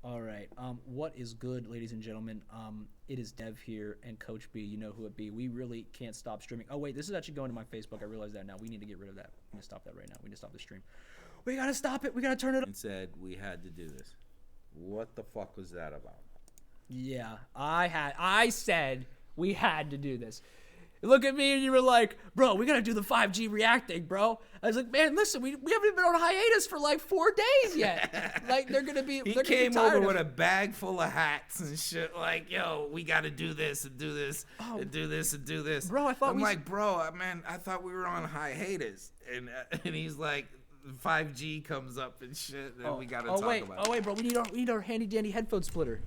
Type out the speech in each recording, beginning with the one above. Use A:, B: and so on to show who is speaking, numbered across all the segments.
A: All right. What is good, ladies and gentlemen? It is Dev here and Coach B. You know who it be. We really can't stop streaming. Oh wait, this is actually going to my Facebook. I realize that now. We need to get rid of that. We need to stop that right now. We need to stop the stream. We gotta stop it. We gotta turn it.
B: And said we had to do this. What the fuck was that about?
A: Yeah, I said we had to do this. Look at me and you were like, bro, we gotta do the 5G React thing, bro. I was like, man, listen, we haven't even been on hiatus for like 4 days yet. Like they're gonna be.
B: He came over with a bag full of hats and shit. Like, yo, we gotta do this and do this and do this and do this.
A: Bro, I thought
B: I'm like, bro, man, I thought we were on hiatus, and he's like, 5G comes up and shit, and we gotta talk about it.
A: Oh wait, bro, we need our handy dandy headphone splitter.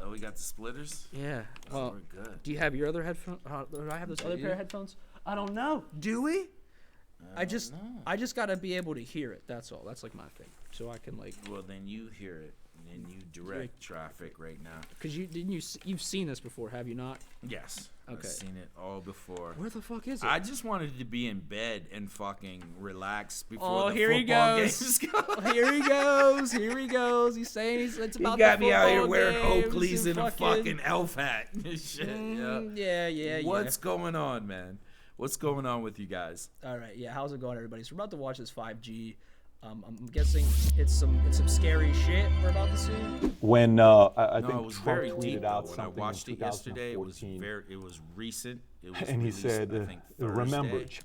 B: Oh, we got the splitters?
A: Yeah.
B: Well, we're good.
A: Do you have your other headphone? Do I have this other pair of headphones? I don't know. Do we? I just gotta be able to hear it. That's all. That's like my thing. So I can like.
B: Well, then you hear it, and you direct traffic right now.
A: Cause you've seen this before, have you not?
B: Yes.
A: Okay.
B: I've seen it all before.
A: Where the fuck is it?
B: I just wanted to be in bed and fucking relax before the
A: here he
B: football
A: goes.
B: games go.
A: Here he goes. Here he goes. He's saying it's about.
B: He got
A: the
B: me out here
A: football
B: wearing
A: games
B: Oakleys and a
A: fucking
B: fucking elf hat and shit.
A: Yeah.
B: What's going on, man? What's going on with you guys?
A: All right, yeah. How's it going, everybody? So we're about to watch this 5G. I'm guessing it's some scary shit we're about to see.
C: When I
B: No,
C: think
B: it was
C: Trump
B: very
C: tweeted
B: deep.
C: out
B: When I
C: something
B: watched
C: in
B: it yesterday, it was
C: 2014,
B: recent. It was
C: and he
B: released,
C: said,
B: I think,
C: "Remember,
B: Thursday.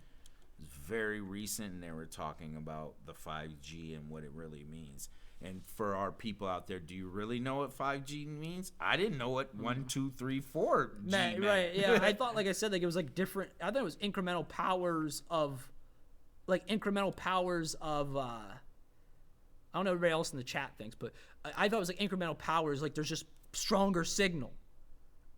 B: It's very recent, and they were talking about the 5G and what it really means. And for our people out there, do you really know what 5G means? I didn't know what 1, 2, 3, 4 G meant.
A: Right? Yeah, I thought, like I said, like it was like different. I thought it was incremental powers of. I don't know what everybody else in the chat thinks, but I thought it was like incremental powers. Like there's just stronger signal,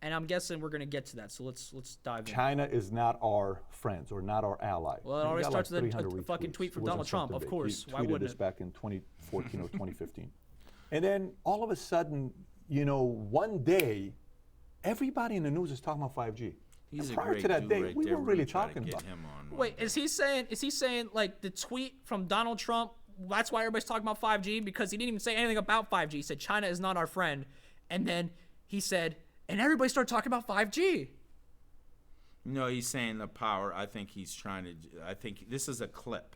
A: and I'm guessing we're gonna get to that. So let's dive in.
C: China is not our friends or not our ally."
A: Well, it
C: He
A: always
C: got
A: starts with a
C: 300
A: fucking
C: retweets.
A: tweet from
C: It wasn't
A: Donald Trump,
C: something
A: of
C: big.
A: course.
C: He
A: Why
C: tweeted
A: wouldn't
C: this
A: it?
C: back in 2014 or 2015, and then all of a sudden, one day, everybody in the news is talking about 5G.
B: He's
C: And
B: a
C: prior
B: great
C: to that
B: dude
C: day,
B: right
C: we
B: there.
C: weren't
B: We're
C: really
B: gonna try to
C: talking
B: get
C: about.
B: him on.
A: Wait, is he saying like the tweet from Donald Trump? That's why everybody's talking about 5G, because he didn't even say anything about 5G. He said China is not our friend, and then he said, and everybody started talking about 5G.
B: No, he's saying the power. I think he's trying to. I think this is a clip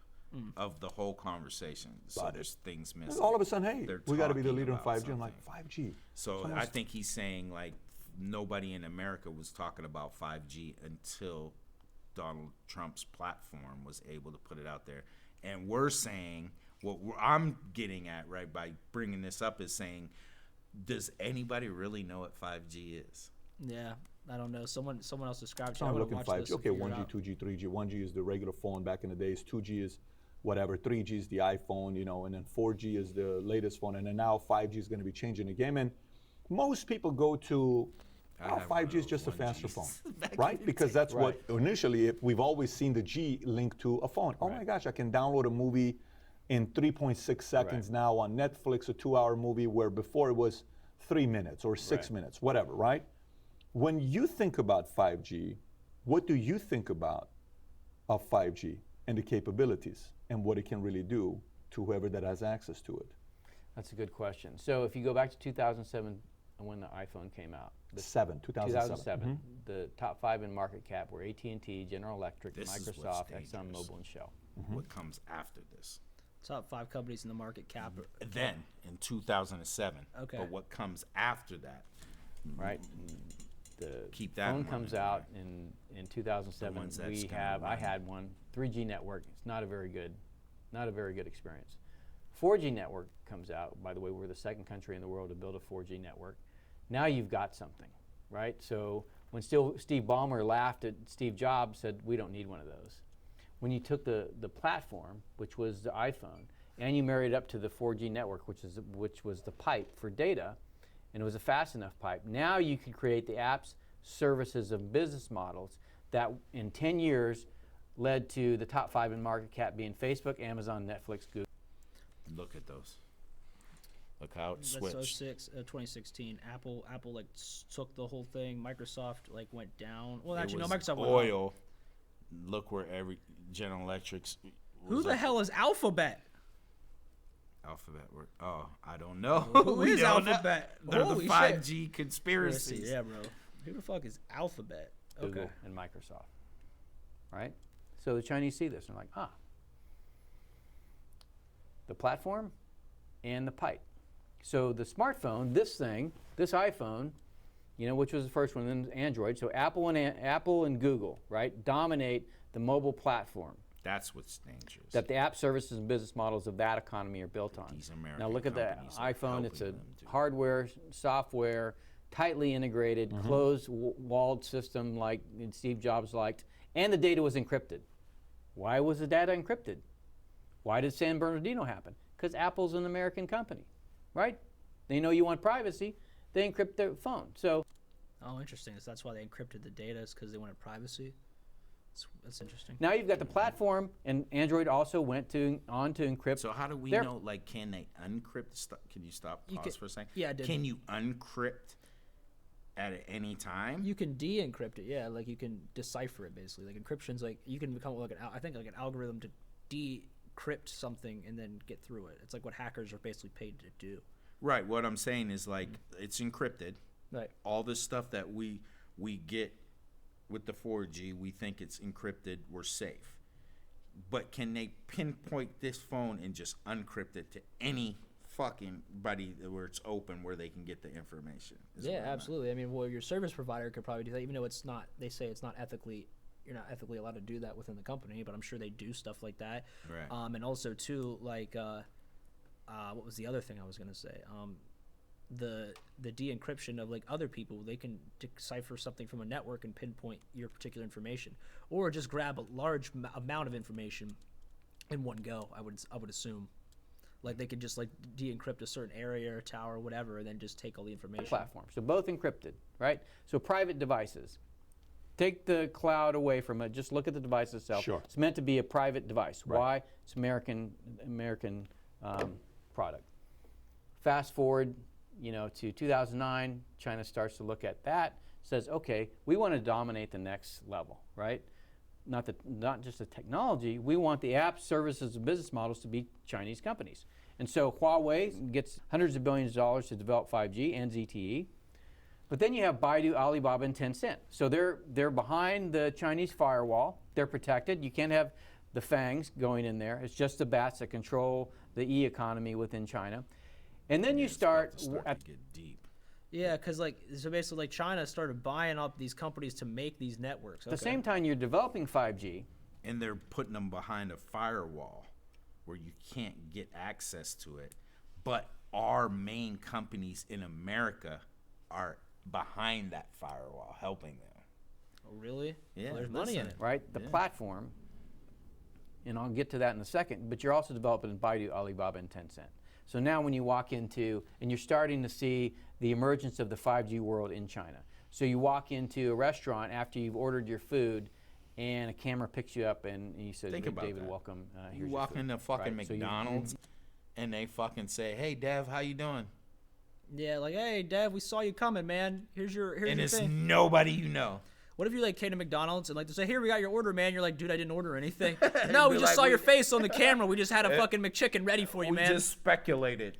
B: of the whole conversation. So there's things missing.
C: All of a sudden, hey,
B: They're
C: we got to be the
B: talking
C: leader in
B: about
C: 5G. I'm like,
B: something.
C: 5G.
B: So I think he's saying like nobody in America was talking about 5G until Donald Trump's platform was able to put it out there. And we're saying I'm getting at right by bringing this up is saying, does anybody really know what 5G is?
A: Yeah, I don't know. Someone else described it.
C: So
A: I
C: I'm
A: wanna
C: looking
A: watch
C: 5G.
A: this and
C: Okay,
A: figure it
C: 1G,
A: out.
C: 2G, 3G. 1G is the regular phone back in the days. 2G is whatever. 3G is the iPhone, and then 4G is the latest phone. And then now 5G is going to be changing the game. And most people go to,
B: I have
C: 5G is
B: one
C: just a
B: of
C: faster
B: 1Gs
C: phone,
B: back in
C: right?
B: the
C: Because
B: day.
C: that's what initially we've always seen the G linked to a phone. Oh my gosh, I can download a movie in 3.6 seconds now on Netflix, a 2-hour movie, where before it was 3 minutes or 6 minutes, whatever, right? When you think about 5G, what do you think about of 5G and the capabilities and what it can really do to whoever that has access to it?
D: That's a good question. So if you go back to 2007 when the iPhone came out,
C: 2007.
D: the top 5 in market cap were AT&T, General Electric,
B: This is what's
D: Microsoft,
B: dangerous.
D: ExxonMobil, and Shell.
B: What comes after this?
A: Top 5 companies in the market cap.
B: Then in 2007.
A: Okay.
B: But what comes after that?
D: Right? And the
B: Keep that in
D: phone
B: mind,
D: comes
B: right?
D: out in 2007.
B: The ones that's
D: We
B: gonna
D: have I
B: run.
D: had one 3G network. It's not a very good experience. 4G network comes out. By the way, we're the second country in the world to build a 4G network. Now you've got something, right? So when Steve Ballmer laughed at Steve Jobs, said we don't need one of those. When you took the platform, which was the iPhone, and you married it up to the 4G network, which was the pipe for data, and it was a fast enough pipe, now you can create the apps, services, and business models that in 10 years led to the top 5 in market cap being Facebook, Amazon, Netflix, Google.
B: Look at those. Look how it
A: That's
B: switched.
A: 2016. Apple like took the whole thing. Microsoft like went down. Well,
B: It
A: actually, no.
B: was
A: Microsoft went up.
B: oil. Look where every General Electric's.
A: Who
B: was
A: the
B: up.
A: hell is Alphabet?
B: Alphabet work? Oh, I don't know.
A: Who
B: We
A: is
B: don't know.
A: Alphabet?
B: They're
A: Holy
B: the
A: shit.
B: 5G conspiracies.
A: Yeah, bro. Who the fuck is Alphabet?
D: Google
A: Okay.
D: and Microsoft, right? So the Chinese see this and they're like, the platform and the pipe. So the smartphone, this iPhone, which was the first one, then Android. So Apple and Google, right, dominate the mobile platform
B: That's what's dangerous.
D: that the app services and business models of that economy are built on.
B: These American
D: Now look at the
B: companies are
D: iPhone. It's a
B: helping them do that.
D: hardware, software, tightly integrated, closed-walled system like Steve Jobs liked, and the data was encrypted. Why was the data encrypted? Why did San Bernardino happen? Because Apple's an American company, right? They know you want privacy. They encrypt their phone. So
A: Oh, interesting. So that's why they encrypted the data, is because they wanted privacy. That's interesting.
D: now you've got the platform, and Android also went on to encrypt.
B: So how do we
D: their-
B: know? Like, can they uncrypt? Can you stop?
A: You
B: Pause
A: can-
B: for a second.
A: yeah, I did.
B: Can you uncrypt at any time?
A: You can de-encrypt it, yeah. Like you can decipher it basically. Like encryption's like you can become like an algorithm to decrypt something and then get through it. It's like what hackers are basically paid to do.
B: Right. What I'm saying is like it's encrypted.
A: Right.
B: All this stuff that we get with the 4G, we think it's encrypted. We're safe. But can they pinpoint this phone and just uncrypt it to any fucking buddy where it's open where they can get the information? is
A: Yeah,
B: what I meant.
A: absolutely. I mean, well, your service provider could probably do that, even though it's not. They say it's not ethically. You're not ethically allowed to do that within the company, but I'm sure they do stuff like that.
B: Right.
A: And also too, like, what was the other thing I was gonna say? The de-encryption of like other people, they can decipher something from a network and pinpoint your particular information, or just grab a large amount of information in one go. I would assume. Like they could just like de-encrypt a certain area or tower or whatever, and then just take all the information.
D: platform. So both encrypted, right? So private devices. Take the cloud away from it. Just look at the device itself.
C: Sure.
D: It's meant to be a private device.
C: Right.
D: Why? It's American product. Fast forward, to 2009. China starts to look at that. Says, okay, we want to dominate the next level, right? Not just the technology. We want the apps, services, and business models to be Chinese companies. And so Huawei gets hundreds of billions of dollars to develop 5G and ZTE. But then you have Baidu, Alibaba, and Tencent. So they're behind the Chinese firewall. They're protected. You can't have the fangs going in there. It's just the bats that control the e-economy within China. And then you
B: It's about
D: start
B: to
D: at
B: to get deep.
A: Yeah, because so basically like China started buying up these companies to make these networks.
D: the same time you're developing 5G.
B: And they're putting them behind a firewall where you can't get access to it. But our main companies in America are behind that firewall, helping them.
A: Oh, really?
B: Yeah,
A: Well, there's money in
B: listen.
A: it.
D: Right? The
B: Yeah.
D: platform, and I'll get to that in a second, but you're also developing Baidu, Alibaba, and Tencent. So now when you walk into, and you're starting to see the emergence of the 5G world in China. So you walk into a restaurant after you've ordered your food, and a camera picks you up, and you say,
B: Think
D: "Hey,
B: about
D: David,
B: that.
D: welcome. Here's
B: You
D: your
B: walk
D: food."
B: into fucking
D: Right? So
B: McDonald's and they fucking say, "Hey, Dev, how you doing?"
A: Yeah, like, hey, Dev, we saw you coming, man. Here's your
B: And it's
A: thing.
B: nobody you know.
A: What if you like came to McDonald's and like they say, here, we got your order, man. You're like, dude, I didn't order anything. No, we
B: Be
A: just
B: like,
A: saw
B: we-
A: your face on the camera. We just had a fucking McChicken ready for you,
B: We
A: man.
B: just speculated.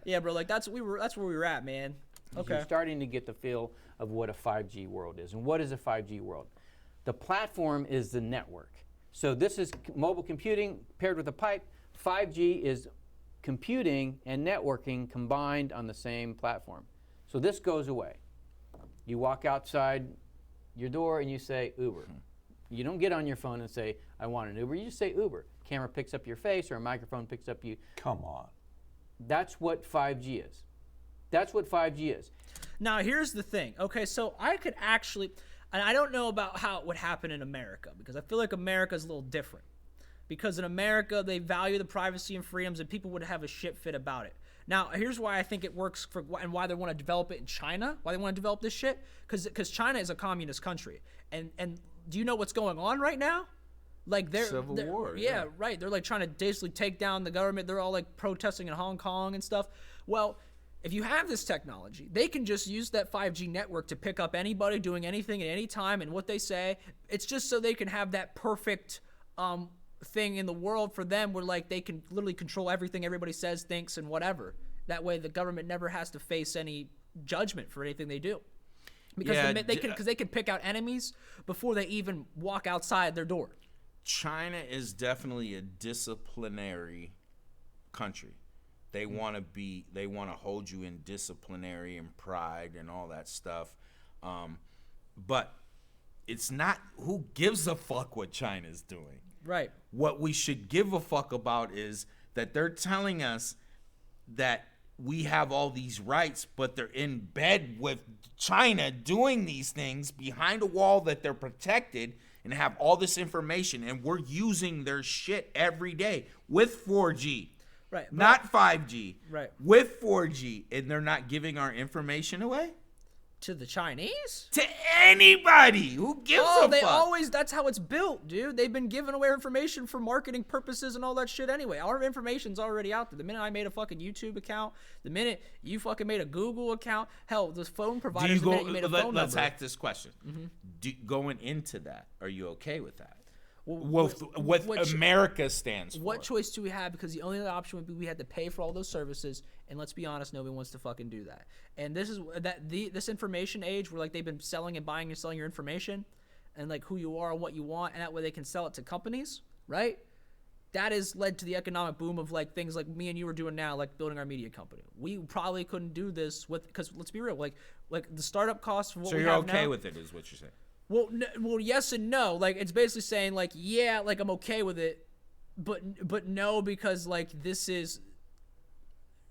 A: Yeah, bro, like that's where we were at, man. Okay.
D: You're starting to get the feel of what a 5G world is. And what is a 5G world? The platform is the network. So this is mobile computing paired with a pipe. 5G is computing and networking combined on the same platform. So this goes away. You walk outside your door and you say Uber. You don't get on your phone and say, I want an Uber. You just say Uber. Camera picks up your face or a microphone picks up you.
C: Come on.
D: That's what 5G is. That's what 5G is.
A: Now, here's the thing. Okay, so I could actually, and I don't know about how it would happen in America because I feel like America's a little different. Because in America, they value the privacy and freedoms, and people would have a shit fit about it. Now, here's why I think it works for, and why they want to develop it in China, why they want to develop this shit, because China is a communist country, and do you know what's going on right now? Like
B: Civil war,
A: yeah,
B: yeah.
A: right. They're like trying to basically take down the government. They're all like protesting in Hong Kong and stuff. Well, if you have this technology, they can just use that 5G network to pick up anybody doing anything at any time, and what they say, it's just so they can have that perfect thing in the world for them where like they can literally control everything everybody says, thinks, and whatever. That way the government never has to face any judgment for anything they do. Because they can pick out enemies before they even walk outside their door.
B: China is definitely a disciplinary country. They want to hold you in disciplinary and pride and all that stuff. But it's not, who gives a fuck what China's doing?
A: Right.
B: What we should give a fuck about is that they're telling us that we have all these rights, but they're in bed with China doing these things behind a wall that they're protected and have all this information, and we're using their shit every day with 4G.
A: Right.
B: Not 5G.
A: Right.
B: With 4G, and they're not giving our information away?
A: To the Chinese?
B: To anybody. Who gives a fuck?
A: That's how it's built, dude. They've been giving away information for marketing purposes and all that shit anyway. Our information's already out there. The minute I made a fucking YouTube account, the minute you fucking made a Google account, hell, the phone providers, the minute you made a phone number.
B: Let's hack this question. Going into that, are you okay with that?
A: Well,
B: what America stands for.
A: What choice do we have? Because the only other option would be we had to pay for all those services, and let's be honest, nobody wants to fucking do that. And this is this information age where like they've been selling and buying and selling your information, and like who you are and what you want, and that way they can sell it to companies, right? That has led to the economic boom of like things like me and you are doing now, like building our media company. We probably couldn't do this because let's be real, like the startup costs. For what
B: so
A: we
B: you're
A: have
B: okay
A: now,
B: with it, is what you're saying?
A: Well, yes and no. Like it's basically saying like, yeah, like I'm okay with it, but no, because like this is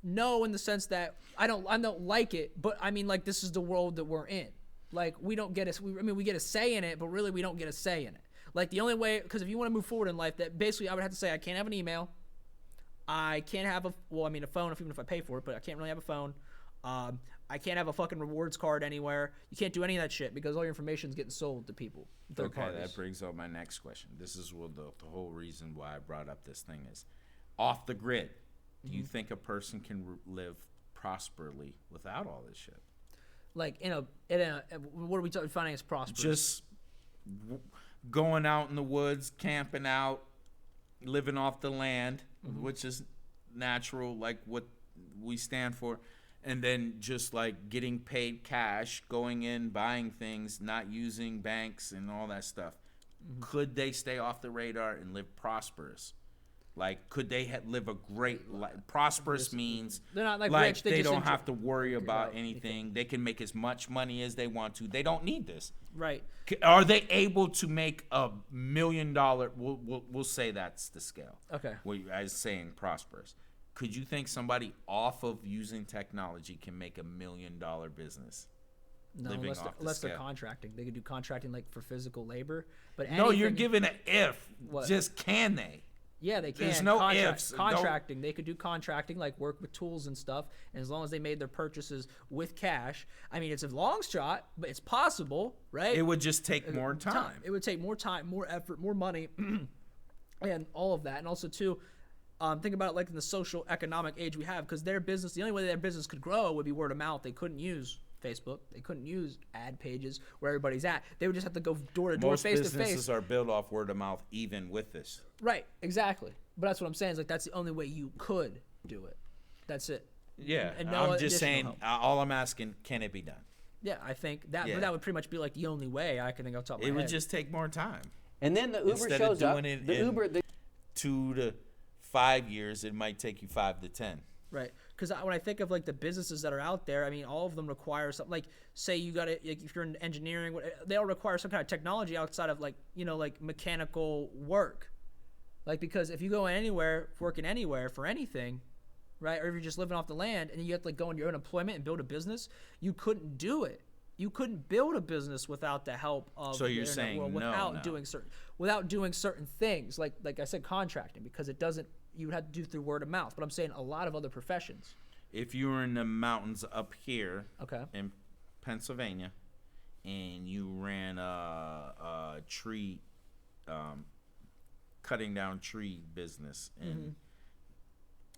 A: no in the sense that I don't like it, but I mean like this is the world that we're in. Like we don't get we get a say in it, but really we don't get a say in it. Like the only way, because if you want to move forward in life, that basically I would have to say I can't have an email, I can't have a phone even if I pay for it, but I can't really have a phone. I can't have a fucking rewards card anywhere. You can't do any of that shit because all your information's getting sold to people. Third parties.
B: That brings up my next question. This is what the whole reason why I brought up this thing is. Off the grid, do you think a person can live prosperously without all this shit?
A: Like what are we defining as prosperous?
B: Just going out in the woods, camping out, living off the land, which is natural, like what we stand for. And then just like getting paid cash, going in, buying things, not using banks and all that stuff. Could they stay off the radar and live prosperous? Like, could they live a great life? Prosperous means
A: they're not like rich.
B: They don't have to worry about anything. They can make as much money as they want to. They don't need this.
A: Right.
B: Are they able to make $1 million? We'll say that's the scale.
A: Okay.
B: As saying prosperous. Could you think somebody off of using technology can make $1 million business?
A: No, unless they're contracting. They could do contracting like for physical labor. But
B: no, you're giving an if.
A: What?
B: Just can they?
A: Yeah, they can.
B: There's no ifs.
A: Contracting. They could do contracting, like work with tools and stuff. And as long as they made their purchases with cash, I mean, it's a long shot, but it's possible, right?
B: It would just take more time.
A: It would take more time, more effort, more money, and all of that. And also, too, think about it like in the social economic age we have, because their business, the only way their business could grow would be word of mouth. They couldn't use Facebook. They couldn't use ad pages where everybody's at. They would just have to go door to door, face to face.
B: Most businesses are built off word of mouth, even with this.
A: Right, exactly. But that's what I'm saying. Is like that's the only way you could do it. That's it.
B: Yeah,
A: and no
B: I'm just saying.
A: help.
B: All I'm asking, can it be done?
A: Yeah, I think that. But that would pretty much be like the only way I can think off the top of my head.
B: It would just take more time.
D: And then the Uber
B: Instead
D: shows
B: of
D: up.
B: doing it
D: The
B: in
D: Uber.
B: 2 to 5 years, it might take you 5 to 10.
A: Right, because when I think of like the businesses that are out there, I mean, all of them require something. Like, say you got to, like, if you're in engineering, they all require some kind of technology outside of like like mechanical work. Like, because if you go anywhere, working anywhere for anything, right, or if you're just living off the land and you have to like go into your own employment and build a business, you couldn't do it. You couldn't build a business without the help of
B: So you're
A: the internet
B: saying
A: world, without doing certain things, like I said, contracting, because it doesn't. You would have to do through word of mouth. But I'm saying a lot of other professions.
B: If you were in the mountains up here in Pennsylvania and you ran a tree, cutting down tree business, and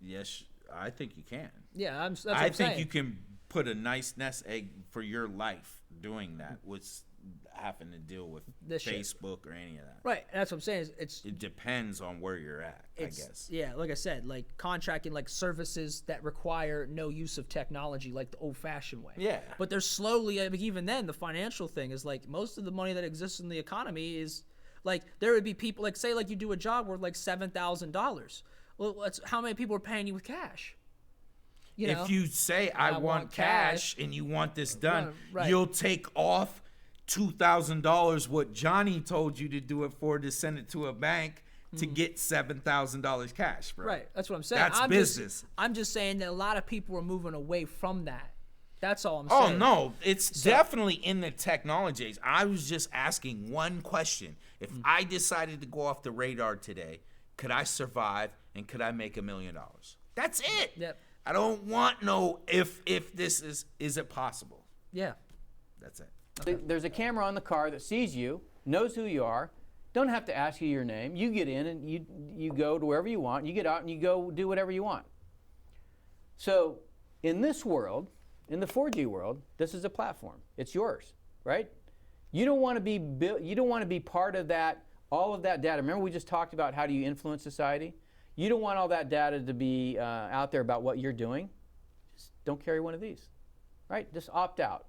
B: yes, I think you can.
A: Yeah, that's what
B: I
A: I'm
B: think
A: saying.
B: you can put a nice nest egg for your life doing that with having to deal with
A: This shit.
B: Facebook or any of that.
A: Right, and that's what I'm saying. It's
B: It depends on where you're at, I guess.
A: yeah, like I said, like contracting like services that require no use of technology, like the old-fashioned way.
B: Yeah.
A: But there's slowly, I mean, even then, the financial thing is like most of the money that exists in the economy is like there would be people like say like you do a job worth like $7,000. Well, how many people are paying you with cash? You know?
B: If you say I want cash and you want this done,
A: Right.
B: you'll take off $2,000 what Johnny told you to do it for to send it to a bank to get $7,000 cash, bro.
A: Right, that's what I'm saying.
B: That's business.
A: I'm just saying that a lot of people are moving away from that. That's all I'm
B: Oh
A: saying.
B: no, it's definitely in the technologies. I was just asking one question. If I decided to go off the radar today, could I survive and could I make $1 million? That's it.
A: Yep.
B: I don't want no if this is it possible.
A: Yeah.
B: That's it.
D: There's a camera on the car that sees you, knows who you are, don't have to ask you your name. You get in and you go to wherever you want. You get out and you go do whatever you want. So in this world, in the 4G world, this is a platform. It's yours, right? You don't want to be you don't want to be part of that, all of that data. Remember we just talked about how do you influence society? You don't want all that data to be out there about what you're doing. Just don't carry one of these, right? Just opt out.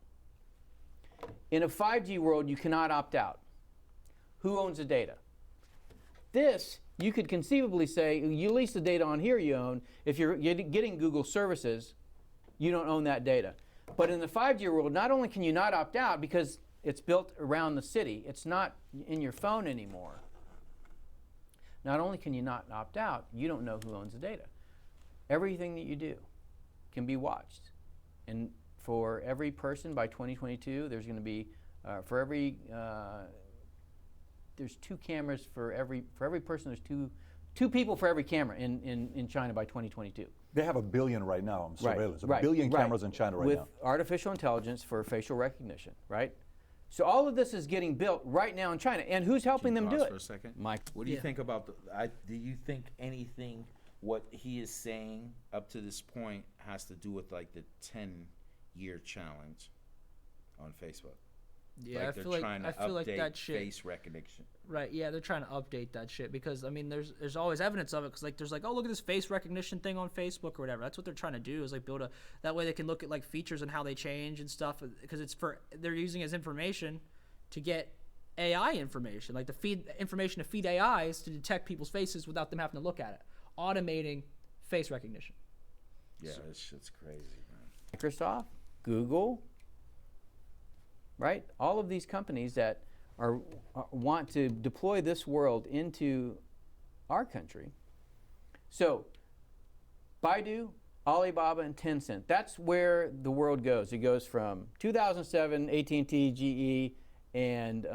D: In a 5G world, you cannot opt out. Who owns the data? This, you could conceivably say, you lease the data on here you own. If you're getting Google services, you don't own that data. But in the 5G world, not only can you not opt out because it's built around the city, it's not in your phone anymore. Not only can you not opt out, you don't know who owns the data. Everything that you do can be watched. And for every person by 2022, there's going to be, there's 2 cameras for every person. There's two people for every camera in China by 2022.
C: They have 1 billion right now on surveillance.
D: Right,
C: A billion
D: right.
C: cameras in China right
D: with
C: now.
D: artificial intelligence for facial recognition, right? So all of this is getting built right now in China, and who's helping them do
B: Pause
D: it?
B: for a second.
D: Mike.
B: What do you
A: Yeah.
B: think about do you think anything what he is saying up to this point has to do with like the 10-year challenge on Facebook?
A: Yeah,
B: like
A: I feel like
B: update
A: that shit.
B: face recognition.
A: Right, yeah, they're trying to update that shit because I mean, there's always evidence of it because like there's like, oh, look at this face recognition thing on Facebook or whatever. That's what they're trying to do is like build that way they can look at like features and how they change and stuff because they're using it as information to get AI information, like to feed information to feed AIs to detect people's faces without them having to look at it, automating face recognition.
B: Yeah, this shit's crazy, man.
D: Microsoft, Google, right? All of these companies that want to deploy this world into our country. So, Baidu, Alibaba, and Tencent. That's where the world goes. It goes from 2007, AT&T, GE, and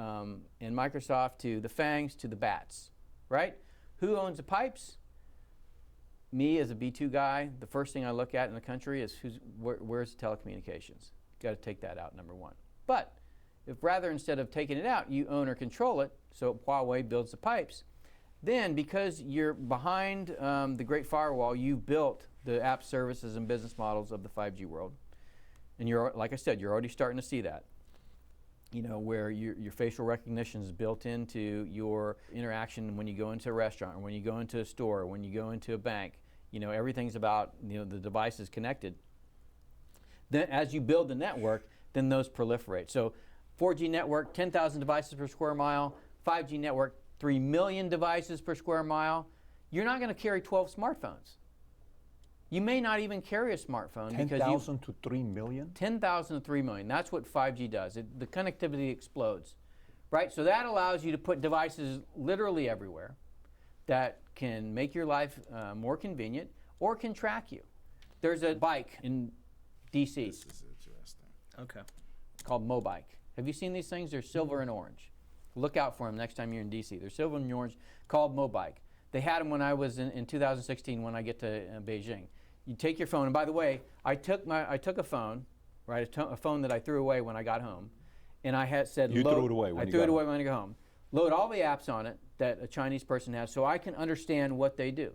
D: Microsoft to the FANGs to the BATs, right? Who owns the pipes? Me as a B2 guy, the first thing I look at in the country is where's the telecommunications. Got to take that out, number one. But if rather instead of taking it out, you own or control it, so Huawei builds the pipes, then because you're behind the Great Firewall, you built the app services and business models of the 5G world. And you're, like I said, you're already starting to see that. You know, where your facial recognition is built into your interaction when you go into a restaurant or when you go into a store or when you go into a bank. You know, everything's about, you know, the device is connected. Then as you build the network, then those proliferate. So 4G network, 10,000 devices per square mile. 5G network, 3 million devices per square mile. You're not going to carry 12 smartphones. You may not even carry a smartphone because
C: 10,000 to 3 million?
D: 10,000 to 3 million. That's what 5G does. The connectivity explodes, right? So that allows you to put devices literally everywhere that can make your life more convenient or can track you. There's a bike in DC
B: This is interesting.
A: Okay.
D: called Mobike. Have you seen these things? They're silver and orange. Look out for them next time you're in DC. They're silver and orange, called Mobike. They had them when I was in 2016 when I get to Beijing. You take your phone, and by the way, I took a phone, right, a phone that I threw away when I got home, and I had said,
C: You threw it away when
D: I
C: you
D: threw
C: got
D: it away
C: home.
D: when I got home. Load all the apps on it that a Chinese person has, so I can understand what they do.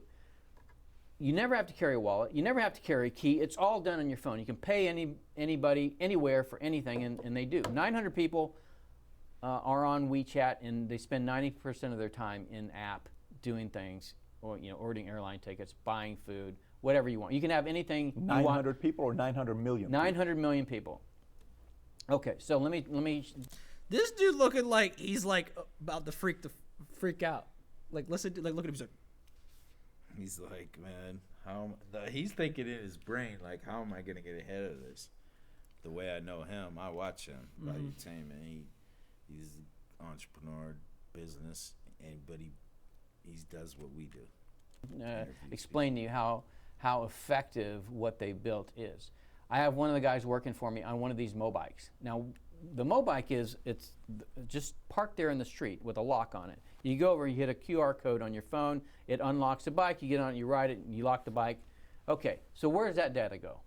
D: You never have to carry a wallet. You never have to carry a key. It's all done on your phone. You can pay anybody, anywhere for anything, and they do. 900 people are on WeChat, and they spend 90% of their time in app doing things, or ordering airline tickets, buying food, whatever you want. You can have anything you want.
C: 900 people or 900 million?
D: 900 million people. Okay, so let me.
A: This dude looking like he's like about to freak out. Like listen, like look at him.
B: He's like, man, he's thinking in his brain, like, how am I gonna get ahead of this? The way I know him, I watch him. Like you saying, man, he's an entrepreneur, business, but he does what we do.
D: Explain to you how effective what they built is. I have one of the guys working for me on one of these Mobikes. Now, the Mobike it's just parked there in the street with a lock on it. You go over, you hit a QR code on your phone, it unlocks the bike, you get on it, you ride it, and you lock the bike. Okay, so where does that data go?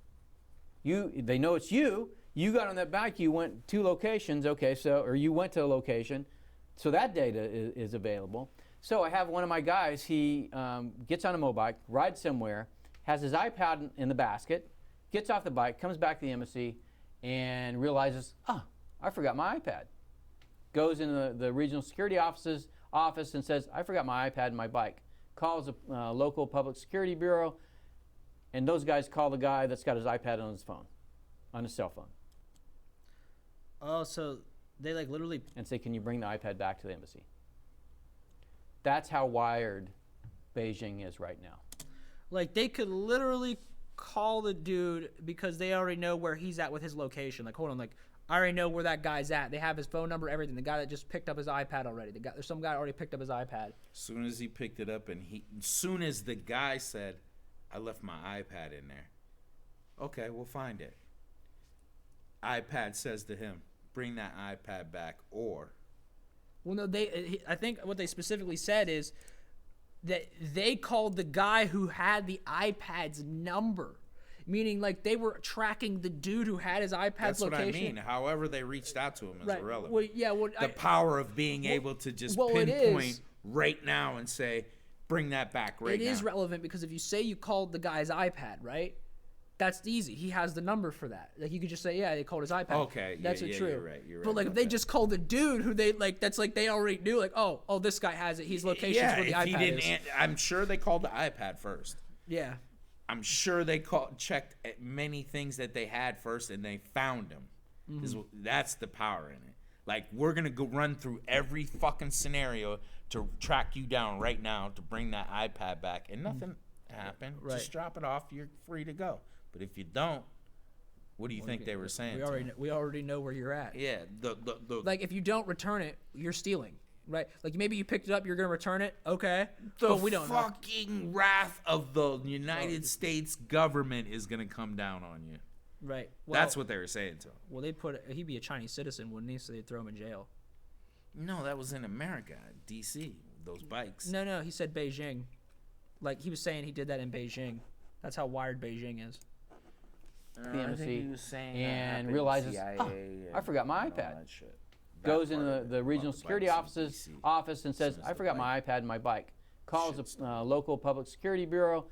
D: They know it's you. You got on that bike, you went 2 locations, okay, or you went to a location, so that data is available. So I have one of my guys, he gets on a Mobike, rides somewhere, has his iPad in the basket, gets off the bike, comes back to the embassy, and realizes, I forgot my iPad. Goes into the regional security office and says, I forgot my iPad and my bike. Calls a local public security bureau, and those guys call the guy that's got his iPad on his phone, on his cell phone.
A: Oh, so they like literally.
D: And say, can you bring the iPad back to the embassy? That's how wired Beijing is right now.
A: Like they could literally call the dude because they already know where he's at with his location. Like, hold on, like I already know where that guy's at. They have his phone number, everything. The guy that just picked up his iPad already. There's some guy already picked up his iPad.
B: As soon as he picked it up, as soon as the guy said, I left my iPad in there. Okay, we'll find it. iPad says to him, bring that iPad back, or.
A: Well, no, I think what they specifically said is that they called the guy who had the iPad's number. Meaning, like, they were tracking the dude who had his iPad's location.
B: That's what I mean. However they reached out to him is irrelevant.
A: Well, yeah,
B: the power of being able to just pinpoint right now and say, bring that back right now.
A: It is relevant because if you say you called the guy's iPad, right? That's easy. He has the number for that. Like, you could just say, yeah, they called his iPad.
B: Okay,
A: that's
B: yeah,
A: true.
B: You're right.
A: But, like, if they just called the dude who they, like, that's like they already knew, like, oh, this guy has it. He's locations where the iPad is.
B: I'm sure they called the iPad first.
A: Yeah.
B: I'm sure they checked many things that they had first, and they found them. That's the power in it. Like, we're gonna go run through every fucking scenario to track you down right now to bring that iPad back, and nothing happened.
A: Right.
B: Just drop it off. You're free to go. But if you don't, what do you think they were saying?
A: We already know where you're at.
B: Yeah.
A: Like, if you don't return it, you're stealing. Right, like maybe you picked it up, you're gonna return it, okay?
B: But
A: we don't know.
B: fucking wrath of the United States government is gonna come down on you.
A: Right. Well,
B: that's what they were saying to him.
A: Well, he'd be a Chinese citizen, wouldn't he? So they'd throw him in jail.
B: No, that was in America, D.C. Those bikes.
A: No, he said Beijing. Like he was saying, he did that in Beijing. That's how wired Beijing is.
D: The embassy and realizes, I forgot my iPad. Goes into the regional security office and says, I forgot my iPad and my bike. Calls a local public security bureau,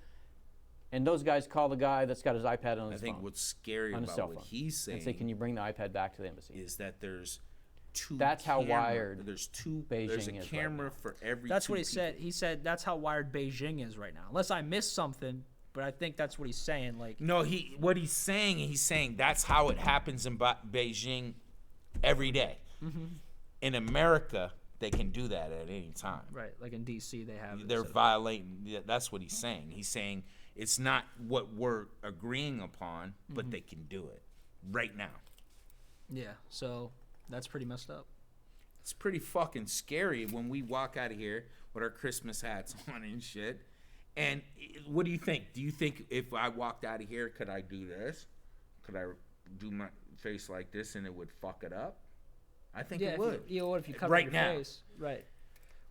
D: and those guys call the guy that's got his iPad on his phone.
B: I think what's scary about what he's saying
D: and say, can you bring the iPad back to the embassy?
B: Is that there's two
D: That's how wired
B: there's two
D: Beijing
B: there's a
D: is
B: camera
D: right
B: for every
A: That's
B: two
A: what he
B: people.
A: said. He said that's how wired Beijing is right now. Unless I missed something, but I think that's what he's saying. Like,
B: no, what he's saying that's how it happens in Beijing every day. In America, they can do that at any time.
A: Right, like in D.C. they have.
B: They're violating. That's what he's saying. He's saying it's not what we're agreeing upon, but they can do it right now.
A: Yeah, so that's pretty messed up.
B: It's pretty fucking scary when we walk out of here with our Christmas hats on and shit. And what do you think? Do you think if I walked out of here, could I do this? Could I do my face like this and it would fuck it up? I think it would.
A: What if you cover up your face? Right.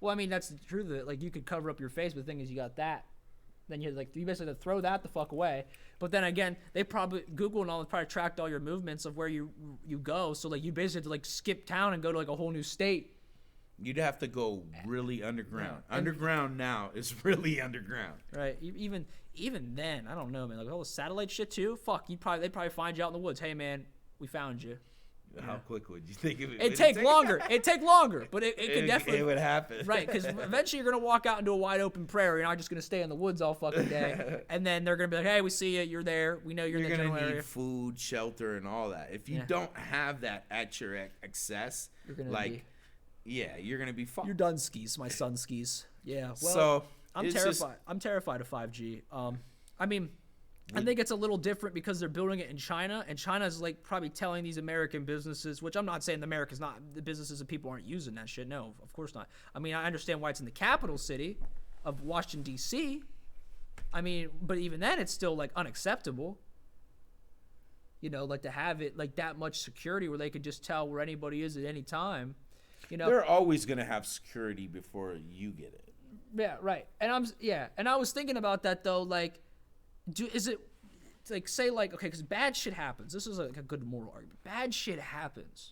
A: Well, I mean, that's the truth of it. Like, you could cover up your face, but the thing is, you got that. Then you basically have to throw that the fuck away. But then again, Google and all have probably tracked all your movements of where you go. So, like, you basically have to, like, skip town and go to, like, a whole new state.
B: You'd have to go really underground. Yeah. Underground now is really underground.
A: Right. Even then, I don't know, man. Like, all the satellite shit, too? Fuck, they'd probably find you out in the woods. Hey, man, we found you.
B: How quick would you think it would?
A: It'd take longer. It'd take longer, but it could definitely.
B: It would happen.
A: Right, because eventually you're gonna walk out into a wide open prairie. You're not just gonna stay in the woods all fucking day, and then they're gonna be like, "Hey, we see you. You're there. We know you're in the
B: You're
A: general
B: gonna need
A: area."
B: food, shelter, and all that. If you
A: Yeah.
B: don't have that at your access,
A: You're gonna
B: like,
A: be-
B: yeah, you're gonna be fucked.
A: You're done skis. My son skis. Yeah. Well,
B: So,
A: I'm
B: it's
A: terrified.
B: just-
A: I'm terrified of 5G. I mean, I think it's a little different because they're building it in China, and China's like probably telling these American businesses, which I'm not saying the businesses and people aren't using that shit. No, of course not. I mean, I understand why it's in the capital city of Washington D.C. I mean, but even then, it's still like unacceptable. You know, like to have it like that much security where they could just tell where anybody is at any time. You know,
B: They're always gonna have security before you get it.
A: yeah, right. And I was thinking about that though. Like, is it like say like okay, because bad shit happens. This is like a good moral argument. Bad shit happens,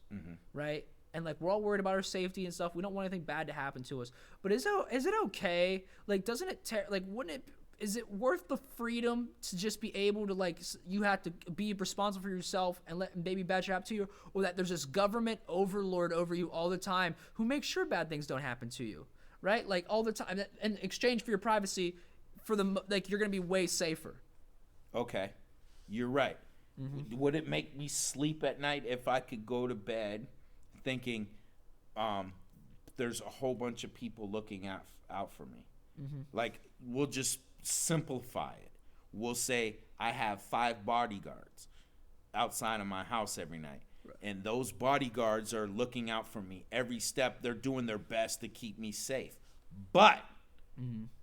A: right? And like we're all worried about our safety and stuff. We don't want anything bad to happen to us. But is it okay? Like, doesn't it like wouldn't it? Is it worth the freedom to just be able to like you have to be responsible for yourself and let maybe bad shit happen to you, or that there's this government overlord over you all the time who makes sure bad things don't happen to you, right? Like all the time, in exchange for your privacy, for the like you're gonna be way safer.
B: Okay, you're right. Would it make me sleep at night if I could go to bed thinking there's a whole bunch of people looking out for me? Like, we'll just simplify it. We'll say I have 5 bodyguards outside of my house every night. And those bodyguards are looking out for me every step. They're doing their best to keep me safe. But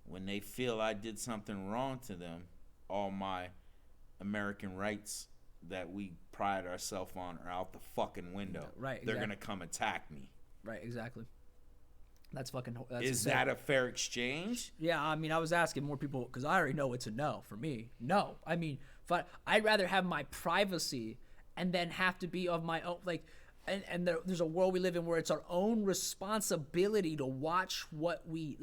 B: when they feel I did something wrong to them, all my American rights that we pride ourselves on are out the fucking window.
A: Right,
B: They're
A: exactly.
B: going to come attack me.
A: Right, exactly. That's
B: Is
A: insane.
B: that a fair exchange?
A: Yeah, I mean, I was asking more people because I already know it's a no for me. No, I mean, I'd rather have my privacy and then have to be of my own, like, and there's a world we live in where it's our own responsibility to watch what we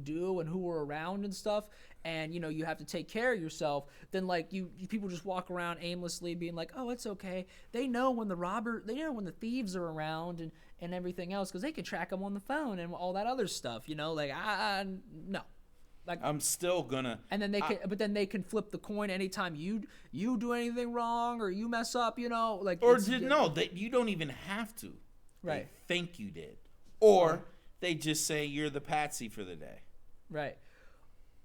A: do and who we're around and stuff. And, you know, you have to take care of yourself. Then, like, you people just walk around aimlessly being like, oh, it's okay. They know when the thieves are around and everything else because they can track them on the phone and all that other stuff, you know? Like, no. Like,
B: I'm still gonna.
A: and then they can flip the coin anytime you do anything wrong or you mess up, you know? Like,
B: You don't even have to.
A: Right.
B: They think you did. Or they just say you're the patsy for the day.
A: Right.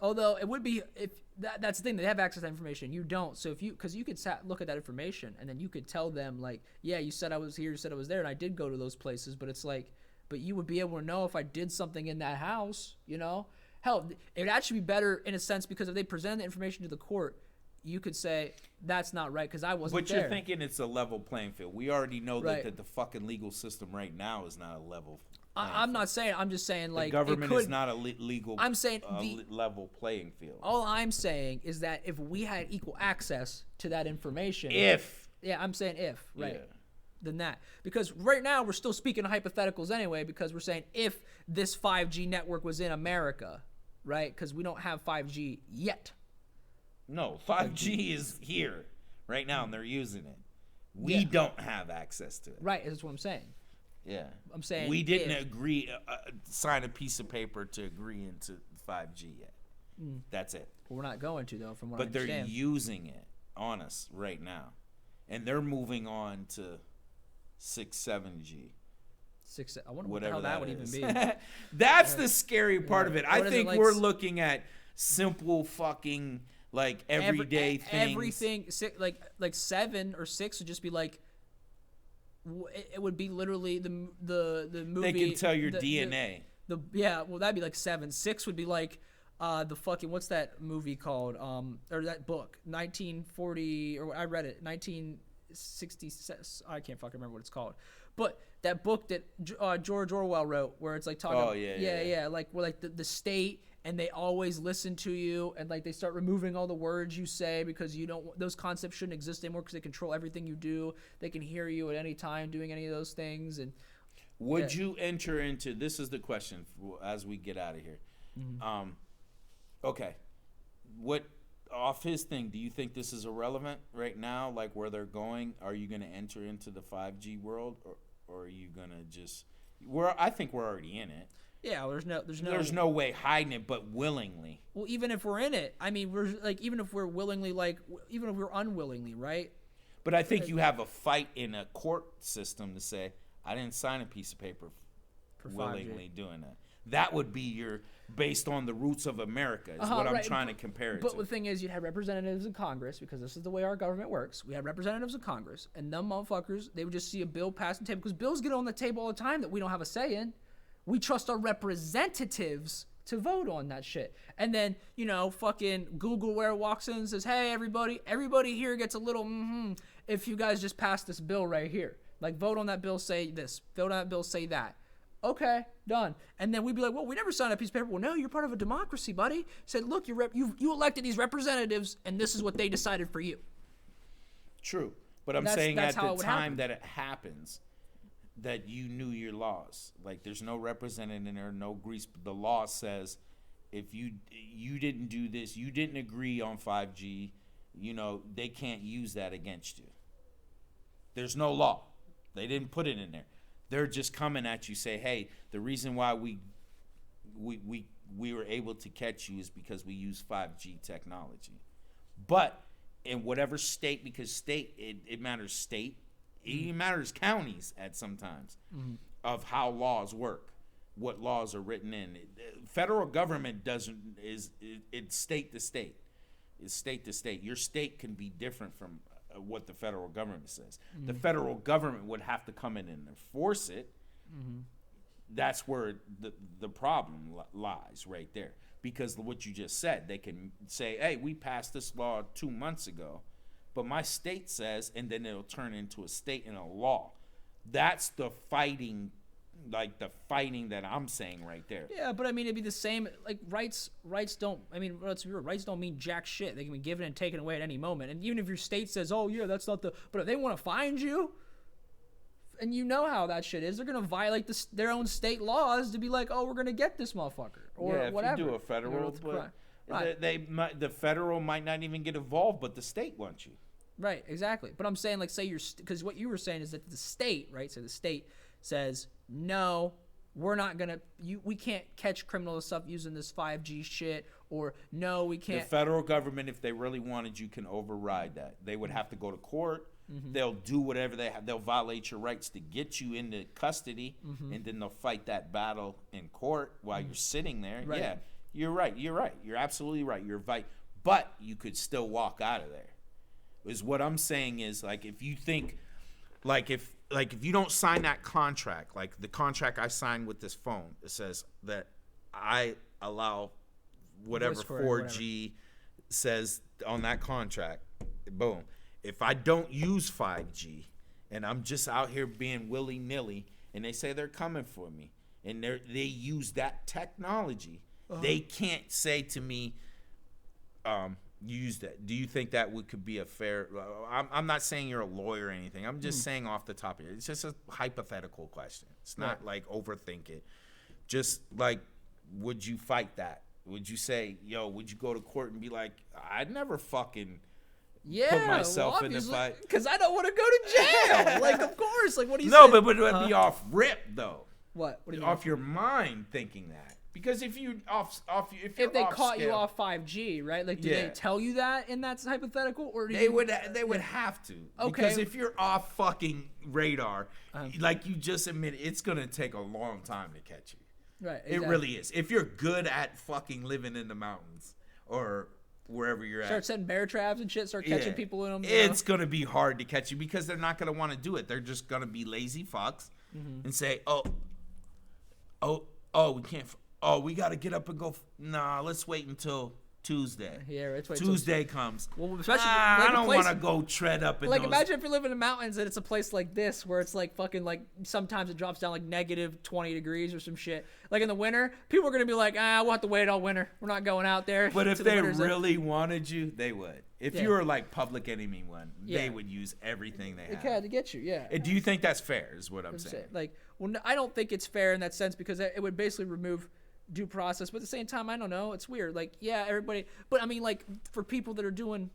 A: Although it would be if that's the thing, they have access to that information. You don't. So because you could look at that information and then you could tell them like, yeah, you said I was here, you said I was there, and I did go to those places. But it's like, but you would be able to know if I did something in that house. You know, hell, it would actually be better in a sense because if they present the information to the court, you could say that's not right because I wasn't
B: But
A: there.
B: you're thinking it's a level playing field. We already know
A: Right.
B: that the fucking legal system right now is not a level.
A: I'm not saying. I'm just saying like
B: The government
A: it could,
B: is not a legal.
A: I'm saying
B: level playing field.
A: all I'm saying is that if we had equal access to that information, yeah, I'm saying if, right,
B: Yeah.
A: than that. Because right now we're still speaking hypotheticals anyway, because we're saying if this 5G network was in America, right? Because we don't have 5G yet.
B: No, 5G is here right now, and they're using it. We
A: Yeah.
B: don't have access to it.
A: Right, that's what I'm saying.
B: Yeah,
A: I'm saying
B: we didn't
A: if.
B: agree, sign a piece of paper to agree into 5G yet. That's it.
A: But we're not going to, though, from what I
B: But they're
A: understand.
B: using it on us right now, and they're moving on to 6, 7G.
A: I wonder what the
B: Whatever
A: hell that would even
B: is.
A: be.
B: That's the scary part of it. I
A: What is it,
B: think
A: like
B: we're looking at simple fucking like everyday things.
A: Everything, like 7 or 6 would just be like, it would be literally the movie.
B: They can tell your
A: the-
B: DNA.
A: Well, that'd be like 7. 6 would be like the fucking, what's that movie called? Or that book, 1940, or I read it, 1960. I can't fucking remember what it's called. But that book that George Orwell wrote, where it's like talking.
B: Oh, yeah.
A: Like where like the state, and they always listen to you, and like they start removing all the words you say because you don't. Those concepts shouldn't exist anymore because they control everything you do. They can hear you at any time doing any of those things, and
B: Would you enter into, this is the question as we get out of here. Okay, what off his thing, do you think this is irrelevant right now, like where they're going? Are you going to enter into the 5G world, or are you going to just I think we're already in it.
A: Yeah, well,
B: There's no way hiding it, but willingly.
A: Well, even if we're in it, I mean, we're like, even if we're willingly, like, even if we're unwillingly, right?
B: But I think you have a fight in a court system to say, I didn't sign a piece of paper
A: For 5G.
B: willingly doing that. That would be your, based on the roots of America, is what I'm
A: right.
B: trying to compare it
A: But
B: to.
A: the thing is, you had representatives in Congress, because this is the way our government works. We had representatives in Congress, and them motherfuckers, they would just see a bill pass the table, because bills get on the table all the time that we don't have a say in. We trust our representatives to vote on that shit. And then, you know, fucking Googleware walks in and says, hey, everybody here gets a little if you guys just pass this bill right here. Like, vote on that bill, say this. Vote on that bill, say that. Okay, done. And then we'd be like, well, we never signed a piece of paper. Well, no, you're part of a democracy, buddy. Said, look, you elected these representatives, and this is what they decided for you.
B: True. But I'm
A: That's-
B: saying
A: that's
B: at
A: how
B: the
A: it would
B: time
A: happen.
B: that it happens, that you knew your laws. Like, there's no representative in there, no grease. The law says if you didn't do this, you didn't agree on 5G, you know, they can't use that against you. There's no law. They didn't put it in there. They're just coming at you, say, hey, the reason why we were able to catch you is because we use 5G technology. But in whatever state, because state, it matters state, it even matters counties at sometimes of how laws work, what laws are written in. Federal government it's state to state. It's state to state. Your state can be different from what the federal government says. The federal government would have to come in and enforce it. That's where the problem lies right there. Because what you just said, they can say, hey, we passed this law 2 months ago, but my state says, and then it'll turn into a state and a law. That's the fighting, like the fighting that I'm saying right there.
A: Yeah, but I mean, it'd be the same. Like, rights don't. I mean, let's be real, rights don't mean jack shit. They can be given and taken away at any moment. And even if your state says, "Oh yeah, that's not the," but if they want to find you, and you know how that shit is, they're gonna violate their own state laws to be like, "Oh, we're gonna get this motherfucker," or
B: yeah, if
A: whatever.
B: you do a federal, but
A: right.
B: the federal might not even get involved, but the state wants you.
A: Right, exactly. But I'm saying, like, say you're, because what you were saying is that the state, right? So the state says, no, we're not gonna, we can't catch criminal stuff using this 5G shit, or no, we can't.
B: The federal government, if they really wanted you, can override that. They would have to go to court. They'll do whatever they have. They'll violate your rights to get you into custody, and then they'll fight that battle in court while you're sitting there.
A: Right.
B: Yeah, you're right. You're absolutely right. But you could still walk out of there. Is what I'm saying is, like, if you think, like if you don't sign that contract, like the contract I signed with this phone, it says that I allow whatever
A: Voice recording,
B: 4G says on that contract, boom. If I don't use 5G and I'm just out here being willy-nilly and they say they're coming for me and they use that technology, they can't say to me, use that. Do you think that could be a fair? I'm not saying you're a lawyer or anything. I'm just saying off the top of it. It's just a hypothetical question. It's not like overthink it. Just like, would you fight that? Would you say, yo, would you go to court and be like, I'd never fucking put myself in the fight?
A: Because I don't want to go to jail. Like, of course. Like, what do you
B: No,
A: say?
B: but it would be off rip though.
A: What? What do you mean?
B: Off your mind thinking that. Because if you
A: If they caught you off 5G, right? Like, do they
B: Yeah.
A: tell you that in that hypothetical, or do
B: They
A: you,
B: would have to.
A: Okay.
B: Because if you're off fucking radar, like you just admitted, it's gonna take a long time to catch you.
A: Right.
B: It
A: exactly.
B: really is. If you're good at fucking living in the mountains or wherever you're
A: Start
B: at,
A: setting bear traps and shit. Start catching
B: yeah,
A: people in them.
B: it's gonna be hard to catch you because they're not gonna want to do it. They're just gonna be lazy fucks and say, we can't. We got to get up and go. Nah, let's wait until Tuesday.
A: Yeah, let's wait
B: Tuesday comes.
A: Well, especially
B: I
A: like a
B: don't
A: place-
B: want to go tread up in
A: Like,
B: those.
A: imagine if you live in the mountains and it's a place like this where it's like fucking, like, sometimes it drops down like negative 20 degrees or some shit. Like in the winter, people are gonna be like, we'll have to wait all winter. We're not going out there.
B: But if
A: till the
B: they
A: winter's in."
B: really wanted you, they would. If
A: Yeah.
B: you were like Public Enemy one,
A: Yeah.
B: they would use everything they
A: They
B: have.
A: had to get you, yeah.
B: Do you think that's fair? Is what I'm
A: I'm
B: saying.
A: saying. Like, well, I don't think it's fair in that sense because it would basically remove due process, but at the same time, I don't know. It's weird. Like, yeah, everybody, but I mean, like, for people that are doing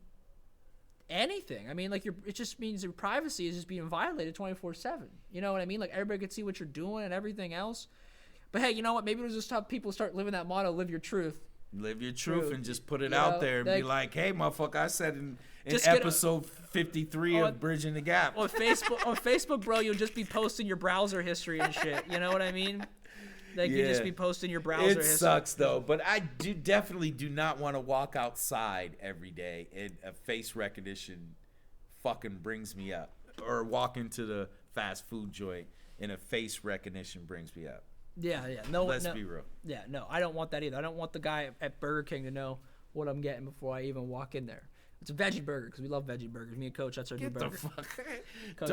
A: anything, I mean, like, it just means your privacy is just being violated 24/7. You know what I mean? Like, everybody can see what you're doing and everything else. But hey, you know what? Maybe it'll just help people start living that motto: live your truth.
B: Live your truth and just put it
A: You
B: out
A: know,
B: there and
A: like-
B: be like, hey, motherfucker, I said in
A: Just get a-
B: episode 53 of Bridging the Gap.
A: On Facebook, bro, you'll just be posting your browser history and shit. You know what I mean? Like, you just
B: Yeah.
A: be posting your browser
B: It
A: history.
B: sucks though, but I definitely do not want to walk outside every day and a face recognition fucking brings me up, or walk into the fast food joint and a face recognition brings me up.
A: Yeah. No,
B: Let's
A: no,
B: be real.
A: Yeah, no, I don't want that either. I don't want the guy at Burger King to know what I'm getting before I even walk in there. It's a veggie burger because we love veggie burgers. Me and Coach, that's our new
B: Get the
A: burger.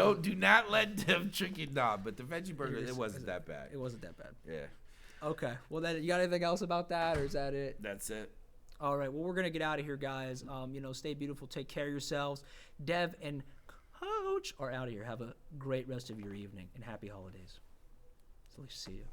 B: fuck. Do not let them trick you. Nah, but the veggie burger, it wasn't that bad.
A: It wasn't that bad.
B: Yeah,
A: Okay. Well, then, you got anything else about that, or is that it?
B: that's it.
A: All right. Well, we're gonna get out of here, guys. Stay beautiful. Take care of yourselves. Dev and Coach are out of here. Have a great rest of your evening and happy holidays. So, see you.